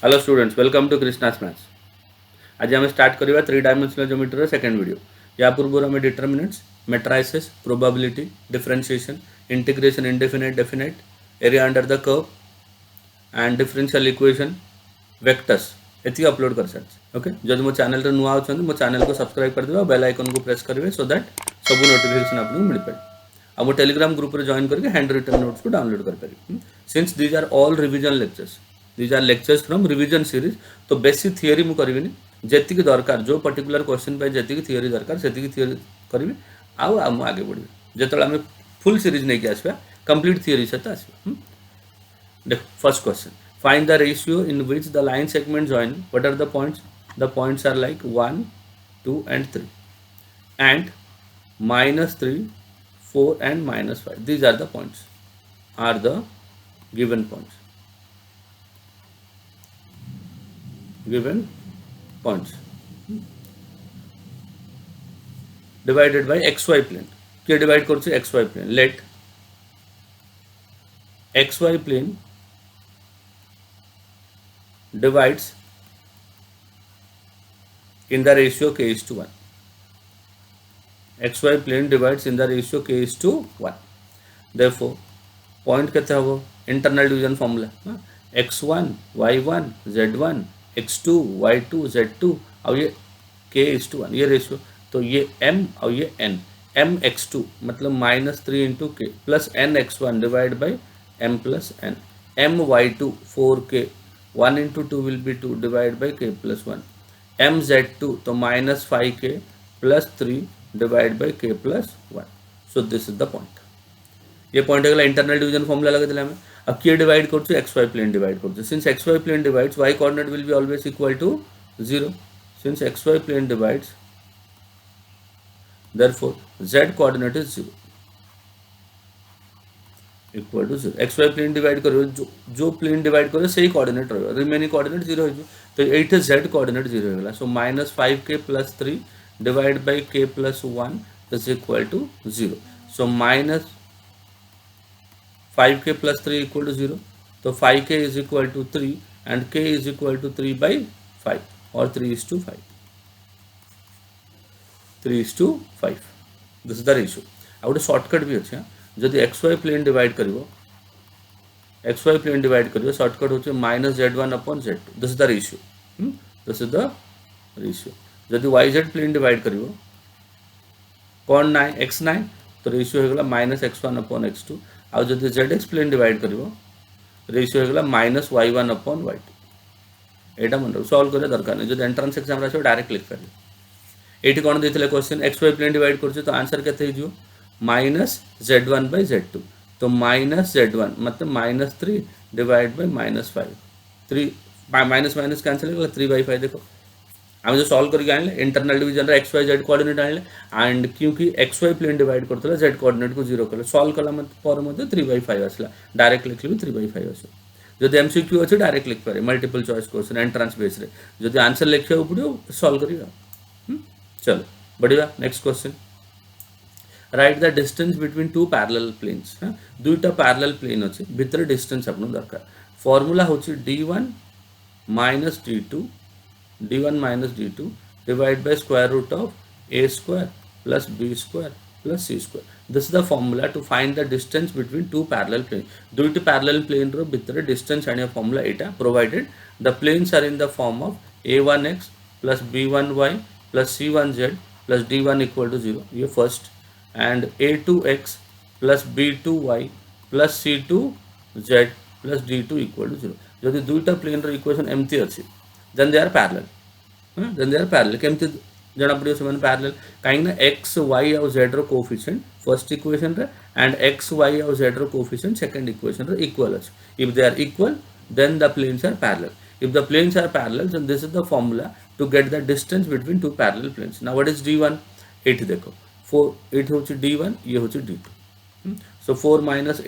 Hello students, welcome to Krishna's maths. आज आम start करवा 3 डायमेंशनल ज्योमेट्री सेकंड वीडियो। या पूर्व आम determinants, matrices, probability, differentiation, integration, indefinite, definite, area under the curve and differential equation, vectors एति upload कर सारी। ओके, जब मो चैनल रे नुआ होछन मो चैनल को सब्सक्राइब कर देबा, बेल आइकन को प्रेस करेंगे सो दैट सब नोटिफिकेशन आपको मिल पाए। अब टेलीग्राम ग्रुप रे जॉइन करके हैंड रिटन नोट्स को डाउनलोड कर पारे। Since these are all revision lectures, these are lectures from revision series, तो बेसी थियरी मु करबिनी, जेतिक दरकार जो पर्टिकुलर क्वेश्चन पे जेतिक थियरी दरकार सेतिक थियरी करबी। आउ आगे बढ़बी जेतले हम फुल सीरीज नहीं के आसबा, कंप्लीट थियरी सहित आसबा। देखो first question, find the ratio in which the line segment join. What are the points? The points are like 1, 2 and 3 and -3, 4 and -5. These are the points, are the given points, given points divided by xy plane. क्या divide करछे xy plane? Let xy plane divides in the ratio k is to 1. xy plane divides in the ratio k is to 1. Therefore point केते हबो? Internal division formula x1 y1 z1 x2 y2 z2 और ये k is to 1 ये ratio. तो ये m और ये n, m x2 मतलब -3 into k plus n x1 divide by m plus n, m y2 4k 1 into 2 will be 2 divided by k plus 1, mz2 तो -5k plus 3 divided by k plus 1. So this is the point. ये point है internal division formula लगा दिला हमें। अब के divide करछो xy plane divide करछो, since xy plane divides y coordinate will be always equal to 0, सिंस xy plane divides therefore z coordinate is 0 equal to 0। xy plane divide करो, जो प्लेन डिवाइड करो सही कोऑर्डिनेट रहो, रिमेनिंग कोऑर्डिनेट 0 हो। तो eight z coordinate 0 हो गला। So -5k plus 3 divide by k plus 1 is equal to 0। So -5k plus 3 equal to 0, तो 5k is equal to 3 and k is equal to 3 by 5 और 3:5, 3:5 this is the ratio. आ गोटे shortcut भी अच्छे, जदि xy plane divide करिवो, xy plane divide करिवो shortcut होचे -z1 upon z2, this is the ratio, this is the ratio. जदि yz प्लेन डिवाइड करिवो कोन 9 x9 तो रेशियो हो गला -x1 upon x2, आ जदि zx प्लेन डिवाइड करिवो रेशियो हो गला -y1 upon y2। एटा मन सॉल्व करे दरकार नहीं, जदि एंट्रेंस एग्जाम राछो डायरेक्ट लिख पारे। एठी कोन देथिले क्वेश्चन xy प्लेन डिवाइड करछे तो आंसर केते हिजो -z1 by z2, तो -z1 मतलब -3 divide by -5, 3 minus minus cancel हो गला 3/5। देखो हम जो सॉल्व करके आइले इंटरनल डिवीजन रे xy z कोऑर्डिनेट आइले एंड क्योंकि xy प्लेन डिवाइड करथला z कोऑर्डिनेट को 0 करले, सॉल्व कला मत पर मते 3/5 आसला, डायरेक्ट लिखले 3/5 आसो। जदि एमसीक्यू अछि डायरेक्ट लिख पारे, multiple choice question entrance base रे जदि आंसर लिखियो पड़ियो सॉल्व करियो। चलो बढ़िया, next question, write the distance between two parallel planes. दुईटा पैरेलल प्लेन अच्छे भितर डिस्टेंस आपन दरकार। फॉर्मूला होची d1 minus d2 divide by square root of a square plus b square plus c square. This is the formula to find the distance between two parallel planes. दुईटी parallel plane रो भितर distance आनिया formula एटा, provided the planes are in the form of a1x plus b1y plus c1z plus d1 equal to 0, ये first, and a2x plus b2y plus c2z plus d2 equal to 0। जदि दुईटा plane रो equation एमती अछि then they are parallel, then they are parallel. केमती जना पड़ियो से parallel कहीं ना x y और z रो कोएफिशिएंट फर्स्ट इक्वेशन रे एंड x y और z रो कोएफिशिएंट सेकंड इक्वेशन रे इक्वल अछि। If they are equal then the planes are parallel, if the planes are parallel then this is the formula to get the distance between two parallel planes. Now what is d1? 8 देखो 4, 8 होची d1, ये होची d2। so 4 minus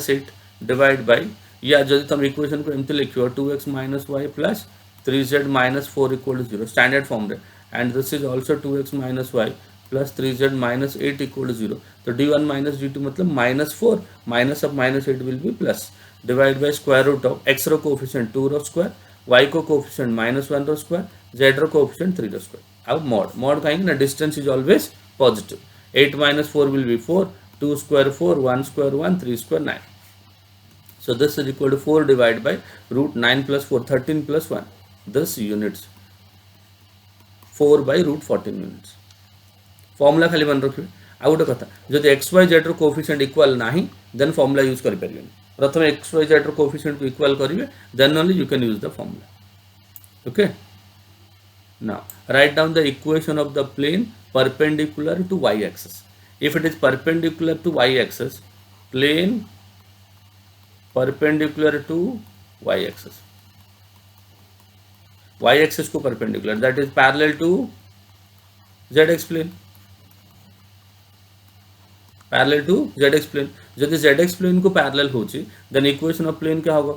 8 divide by, या जदि तुम equation को एमती लिखियो 2x minus y plus 3z minus 4 equal to 0 standard form रे, and this is also 2x minus y plus 3z minus 8 equal to 0। तो d1 minus d2 मतलब -4 minus of -8 will be plus, divide by square root of x रो coefficient 2 रो square, y को coefficient -1 रो square, z रो coefficient 3 रो square. अब mod कहीं ना distance is always positive. 8 minus 4 will be 4, 2 square 4, 1 square 1, 3 square 9. So this is equal to 4 divided by root 9 plus 4, 13 plus 1. This units 4 by root 14 units. Formula खाली मन रखिए. आ गोटे कथा जदि एक्स वाई जेड रो कोएफिशिएंट इक्वल नाही then formula use कर परिबेनी. प्रथम एक्स वाई जेड रो कोएफिशिएंट को इक्वल करिवे then only you can use the formula. Okay. Now write down the equation of the plane perpendicular to y axis. If it is perpendicular to y axis, plane perpendicular to y axis. Y axis को perpendicular, that is parallel to zx plane. Parallel to zx plane. जदि zx plane को parallel होची then equation of plane क्या होगा?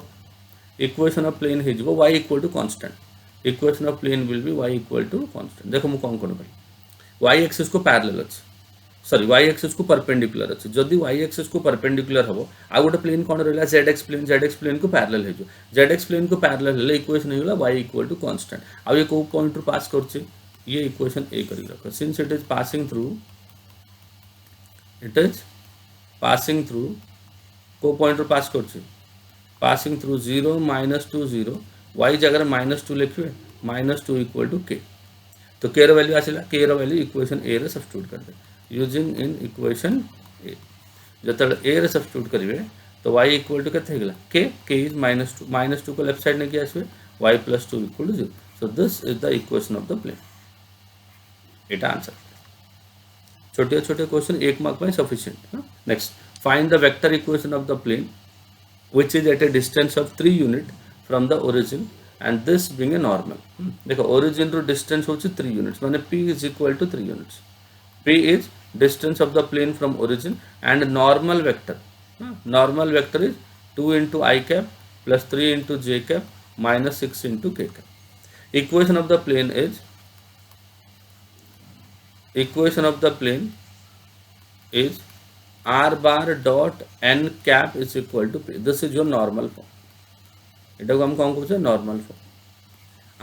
Equation of plane है जो y equal to constant. Equation of plane will be y equal to constant. देखो मु कौन भाई y axis को parallel अछि, सॉरी y axis को perpendicular अछि. जदि y axis को perpendicular हबो आ गोटे प्लेन कोन रहला zx plane को parallel है जो zx plane को parallel हेले इक्वेशन हेला y equal to constant. आ ये को पॉइंट रो पास करछि ये इक्वेशन a करी रखो. Since it is passing through को पॉइंट रो पास करछि passing through 0 -2 0 y जगह -2 लिखिए -2 इक्वल टू k. तो k रो वैल्यू आसिला, k रो वैल्यू इक्वेशन a रे सब्स्टिट्यूट कर दे यूजिंग इन इक्वेशन a. जतल a रे सब्स्टिट्यूट करिवे तो y इक्वल टू केते हेगला k इज -2 को लेफ्ट साइड ने कि आसबे y + 2 equal to 0. So this is the equation of the plane. एटा आंसर. छोटे छोटे क्वेश्चन 1 मार्क में sufficient. Next find the vector equation of the plane which is at a distance of 3 unit from the origin and this being a normal. देखो origin रो distance होची 3 units माने p is equal to 3 units. p is distance of the plane from origin and normal vector is 2 into I cap plus 3 into j cap minus 6 into k cap. Equation of the plane is r bar dot n cap is equal to p. This is your normal form. इटा को हम कौन कहते normal form.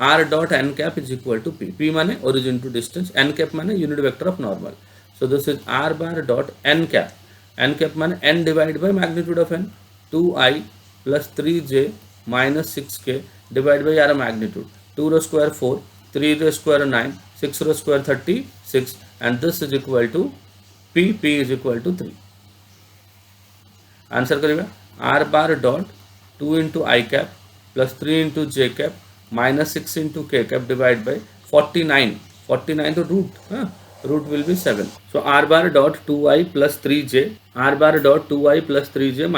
r dot n cap is equal to p. p माने origin to distance, n cap माने unit vector of normal. So this is r bar dot n cap. n cap माने n divided by magnitude of n. 2i plus 3j minus 6k divided by r magnitude. 2 रो square 4, 3 रो square 9, 6 रो square 36 and this is equal to p. p is equal to 3. Answer करिबा r bar dot 2 into I cap plus 3 into j cap minus 6 into k cap divided by 49. 49 to root will be 7. So r bar dot 2i plus 3j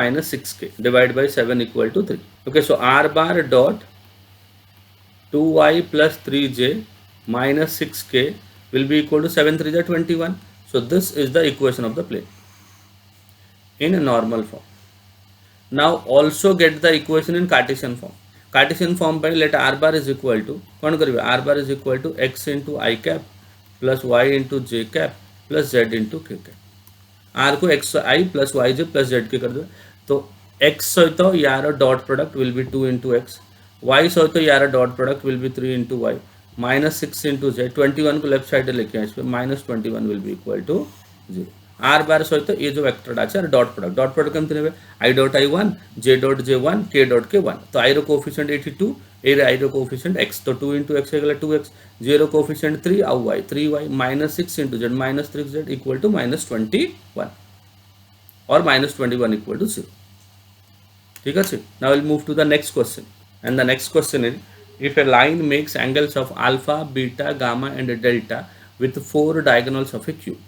minus 6k divided by 7 equal to 3. Okay, so r bar dot 2i plus 3j minus 6k will be equal to 7 3 is 21. So this is the equation of the plane in a normal form. Now also get the equation in Cartesian form. Cartesian form by let r bar is equal to कौन करिवे r bar is equal to x into I cap plus y into j cap plus z into k cap. r को xi plus yj plus z के कर दो तो x सहित यार dot product will be 2 into x, y सहित यार dot product will be 3 into y minus 6 into z. 21 को लेफ्ट साइड लेके आइस पे minus 21 will be equal to 0. r bar सहित ये जो वेक्टर आछे डॉट प्रोडक्ट केमति नेबे i dot i1 j dot j1 k dot k1. तो i row coefficient 82 ए रे i रो कोएफिशिएंट x तो 2 into x हेगला 2x, j रो coefficient 3 आउ y 3y minus 6 into z minus 3z equal to minus 21 or minus 21 equal to 0. ठीक है. Now we'll move to the next question and the next question is if a line makes angles of alpha, beta, gamma and delta with 4 diagonals of a cube.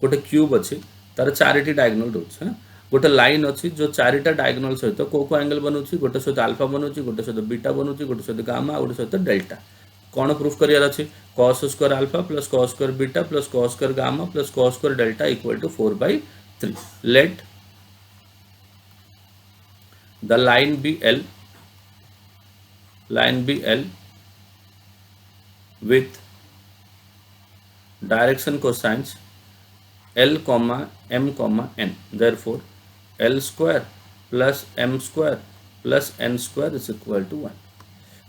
गोटे cube अच्छी तार charity diagonal रोचे. गोटे line अच्छी जो चारिटा diagonal सहित को एंगल बनौछि गोटे सहित अल्फा बनौछि गोटे सहित बीटा बनौछि गोटे सहित गामा गोटे सहित डेल्टा. कौन प्रूफ करियार अछि cos square alpha plus cos square beta plus cos square gamma plus cos square delta equal to 4/3. Let the line be L with direction cosines L, M, N. Therefore, L square plus m square plus n square is equal to 1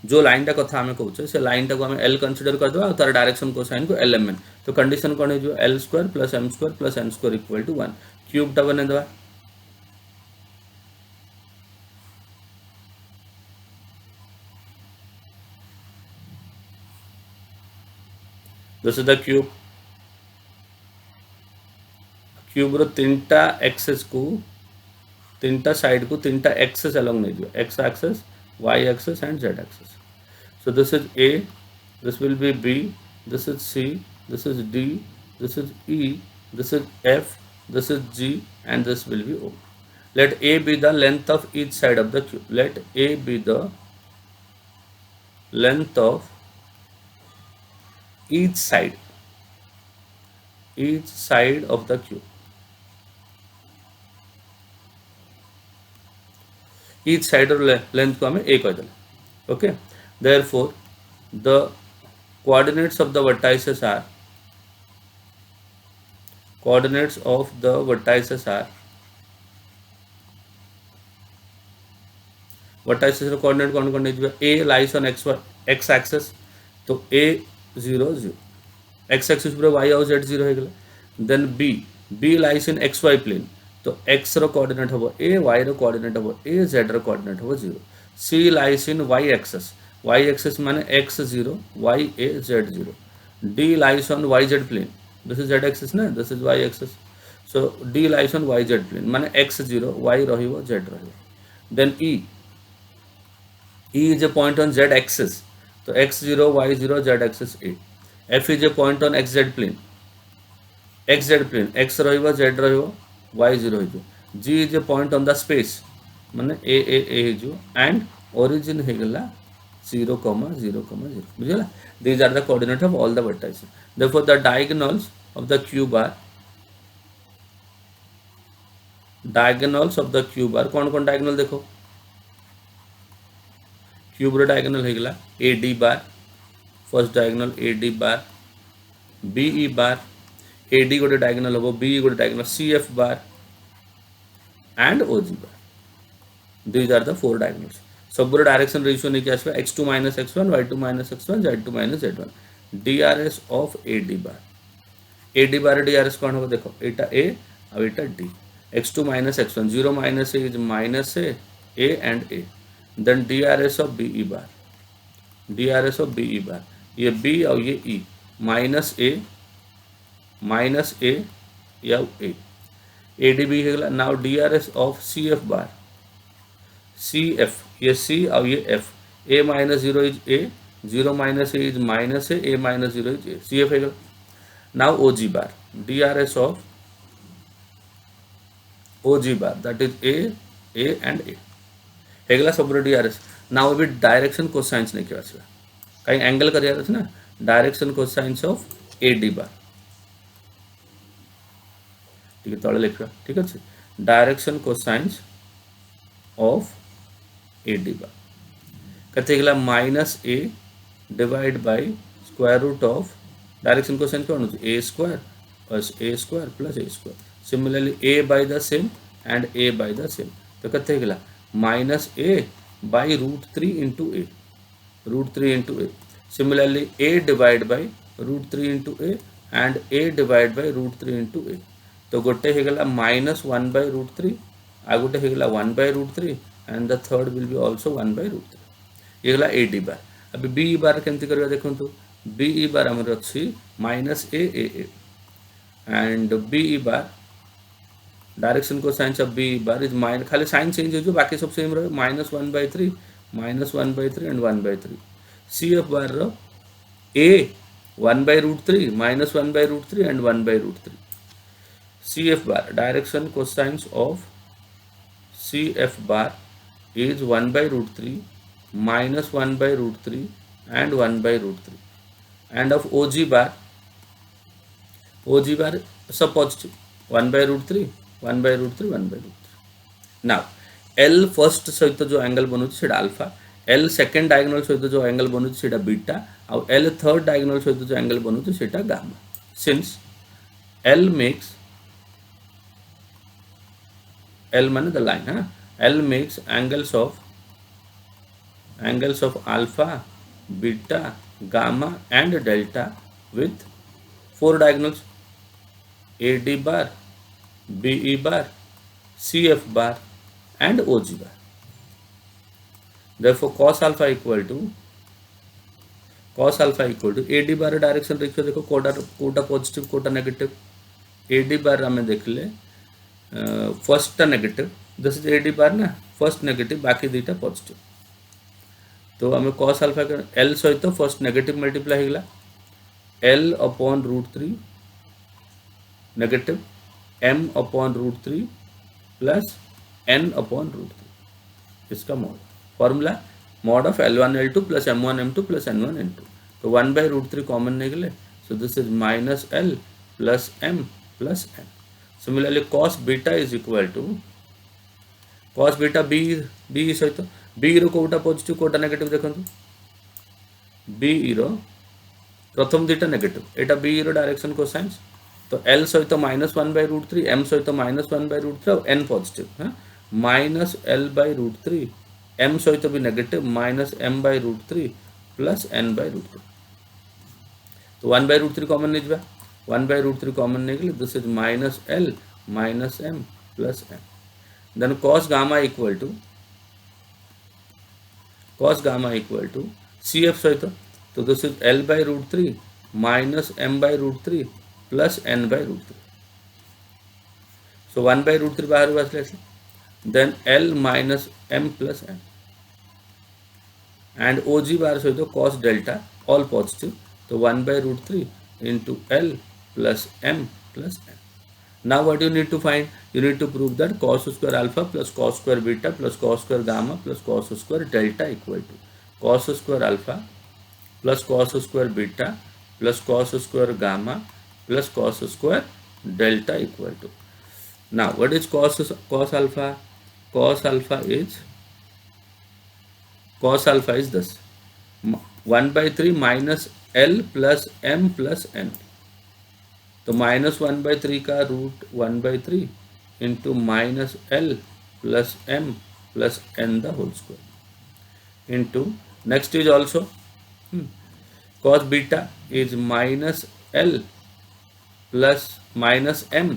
जो line टा कथा आम कहे से line टाक आम L consider करदे और तार डायरेक्शन कोसाइन को एल एम एन तो कंडीशन कौन हो l square plus m square plus n square equal to 1 cube टा बने देवा दिस इज द क्यूब रो तीनटा एक्सेस को तीनटा साइड को तीनटा एक्सेस अलोंग नहीं दियो x axes y axes and z axes so this is a this will be b this is c this is d this is e this is f this is g and this will be o let a be the length of each side of the cube let a be the length of each side of the cube each side or length को हमें a कह देला okay therefore the coordinates of the vertices are vertices row coordinate कौन कौन नहीं a lies on x axis तो a 0 0 x axis पर y और z 0 हो गला then b lies in xy plane तो x रो कोऑर्डिनेट हबो a y रो कोऑर्डिनेट हबो a z रो कोऑर्डिनेट हबो 0 c lies in y axis माने x 0 y a z 0 d lies on yz plane this is z axis ना this is y axis so d lies on yz plane माने x 0 y रहिबो z रहिबो then e is a point on z axis तो x 0 y 0 z axis a f is a point on xz plane x रहिबो z रहिबो y 0 हो g is a point on the space माने a हो and origin हे गला 0, 0, 0 बुझला these are the coordinates of all the vertices therefore the diagonals of the cube are कौन कौन diagonal देखो क्यूब रो diagonal हे गला AD bar first diagonal AD bar BE bar AD गोटे diagonal हबो BE गोटे diagonal CF bar and OG bar these are the 4 diagonals sub direction ratio नहीं क्या x2 minus x1 y2 minus x1 z2 minus z1 DRS of AD bar DRS कौन होगा देखो एटा A और एटा D x2 minus x1 0 minus A is minus A and A then DRS of BE बार ये B और ये E minus A या A ADB है now DRS of CF bar CF ये C और ये F A minus 0 is A 0 minus A is minus A minus 0 is A CF है now OG bar DRS of OG bar that is A and A है सब DRS now अभी direction cosines नहीं किया कहीं angle कर रहा ना direction cosines of AD bar ठीक है तले लिखा ठीक है direction cosines of AD bar कते गला minus A divide by square root of direction cosine कौन हो A square plus A square plus A square similarly A by the same and A by the same तो कते गला minus A by √3 into A similarly A divide bye √3 into A and A divide bye √3 into A तो गोटे हे गला -1 by √3 आ गोटे हे गला 1 by √3 and the third will be also 1 by √3 ये गला AD बार अब BE बार केमती करबा देखंतु BE बार हमर अछि -A and BE bar direction को sign of BE bar is minus खाली साइन चेंज हो जो बाकी सब सेम रहे -1/3 -1/3 and 1/3 CF bar row A 1 by √3 -1 by √3 and 1 by √3 CF bar direction cosines of CF bar is 1 by √3 -1 by √3 and 1 by √3 and of OG bar सब positive 1 by √3 1 by √3 1 by √3 now L first सहित जो angle बनू से alpha L second diagonal सहित जो angle बनू से beta और L थर्ड डायगोनल सहित जो एंगल बनू से gamma since L makes L माने the line L makes angles of alpha, beta, gamma and delta with 4 diagonals: AD bar, BE bar, CF bar and OG bar. Therefore cos alpha equal to AD bar direction देखियो, देखो कोटा positive कोटा negative. AD bar आम देखले first टा negative, this is AD bar ना, first negative बाकी दुईटा पॉजिटिव. तो आम cos alpha L सहित फर्स्ट नेगेटिव मल्टीप्लाई होगा L upon √3 negative M upon √3 plus N upon √3. इसका mod formula mod of L1 L2 plus M1 M2 plus N1 N2. तो 1/√3 common निकले, so this is minus L plus M plus N. Similarly cos beta is equal to cos beta B सहित B रो Kota positive कोटा negative देखंतु. B रो प्रथम दुईटा negative, एटा B रो direction cosines. तो L सहित -1/√3, M सहित -1/√3 और N पॉजिटिव, हाँ, माइनस L/√3, M सहित भी नेगेटिव -M/√3 प्लस N/√3. तो 1/√3 कॉमन नहीं जा, 1/√3 कॉमन नहीं गले, this is minus L minus M plus N. Then cos gamma equal to CF सहित, तो this is L/√3 minus M/√3 plus N/√3. So 1/√3 बाहर हुआ ऐसे, then L minus M plus N and OG bar सहित cos delta all positive, तो 1/√3 into L plus M plus N. Now what you need to find? You need to prove that cos square alpha plus cos square beta plus cos square gamma plus cos square delta equal to cos square alpha plus cos square beta plus cos square gamma plus cos square delta equal to. Now what is cos alpha? Cos alpha is this 1/3 minus L plus M plus N. तो -1/3 का root 1/3 into minus L plus M plus N the whole square into next is also cos beta is minus L plus minus M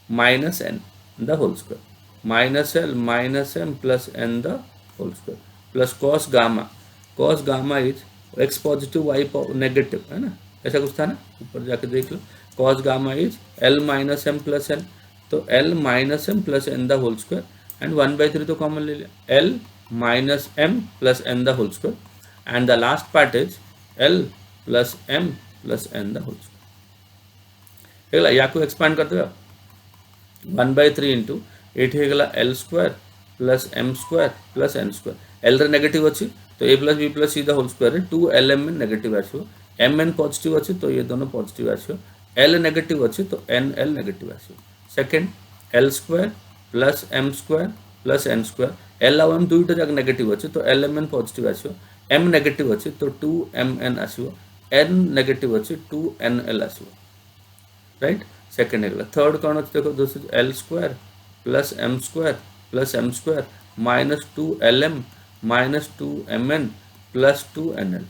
minus N the whole square, minus L minus M plus N the whole square plus cos gamma is x positive y negative, है ना, ऐसा कुछ था ना, ऊपर जाके देख लो. cos gamma is L minus M plus N, तो L minus M plus N the whole square and 1/3 तो कॉमन ले लिया, L minus M plus N the whole square and the last part is L plus M plus N the whole square. हेगला या को expand करते हो 1/3 into एठी हेगला L square plus M square plus N square. L रे negative अच्छी तो A plus B plus C the whole square रे 2LM नेगेटिव आसो, MN पॉजिटिव अच्छी तो ये दोनों पॉजिटिव आसो, L नेगेटिव अच्छी तो NL नेगेटिव आसो. Second L square plus M square plus N square, L और M दुईटा जाक नेगेटिव अच्छी तो LMN पॉजिटिव आसो, M नेगेटिव अच्छी तो 2MN आसो, N नेगेटिव अच्छी 2NL आसो, राइट. सेकंड है थर्ड कौन अच्छे देखो, this is L square plus M square minus 2LM minus 2MN plus 2NL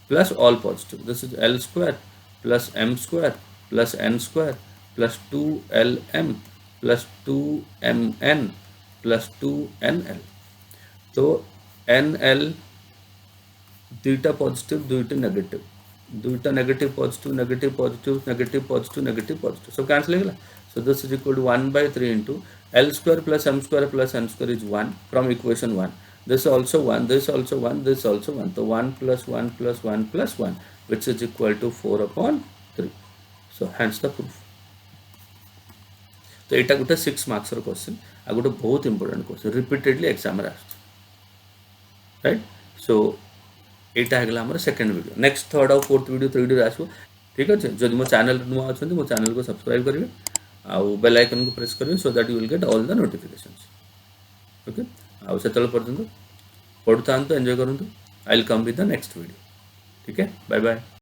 plus all positive, this is L square plus M square plus N square plus 2LM plus 2MN plus 2NL. तो NL दुईटा positive दुईटा negative, दुईटा negative positive negative positive negative positive negative positive सब cancel होगा. So this is equal to 1/3 into L square plus M square plus N square is 1 from equation 1. This also 1, this also 1, this also 1. So 1 plus 1 plus 1 plus 1, which is equal to 4/3. So hence the proof. तो यहाँ गोटे 6 marks question आ गोटे बहुत important question repeatedly exam right. So यहाँ है second video, next third और fourth video 3D आसो. ठीक अच्छे, जब मो चैनल नुआ अच्छा मो चैनल को सब्सक्राइब करेंगे आउ बेल आइकन को प्रेस करेंगे so that you will get all the notifications. Okay, आउ से पर्यटन पढ़ुता एंजॉय करूँ. I will come with the next video. ठीक है, बाय बाय.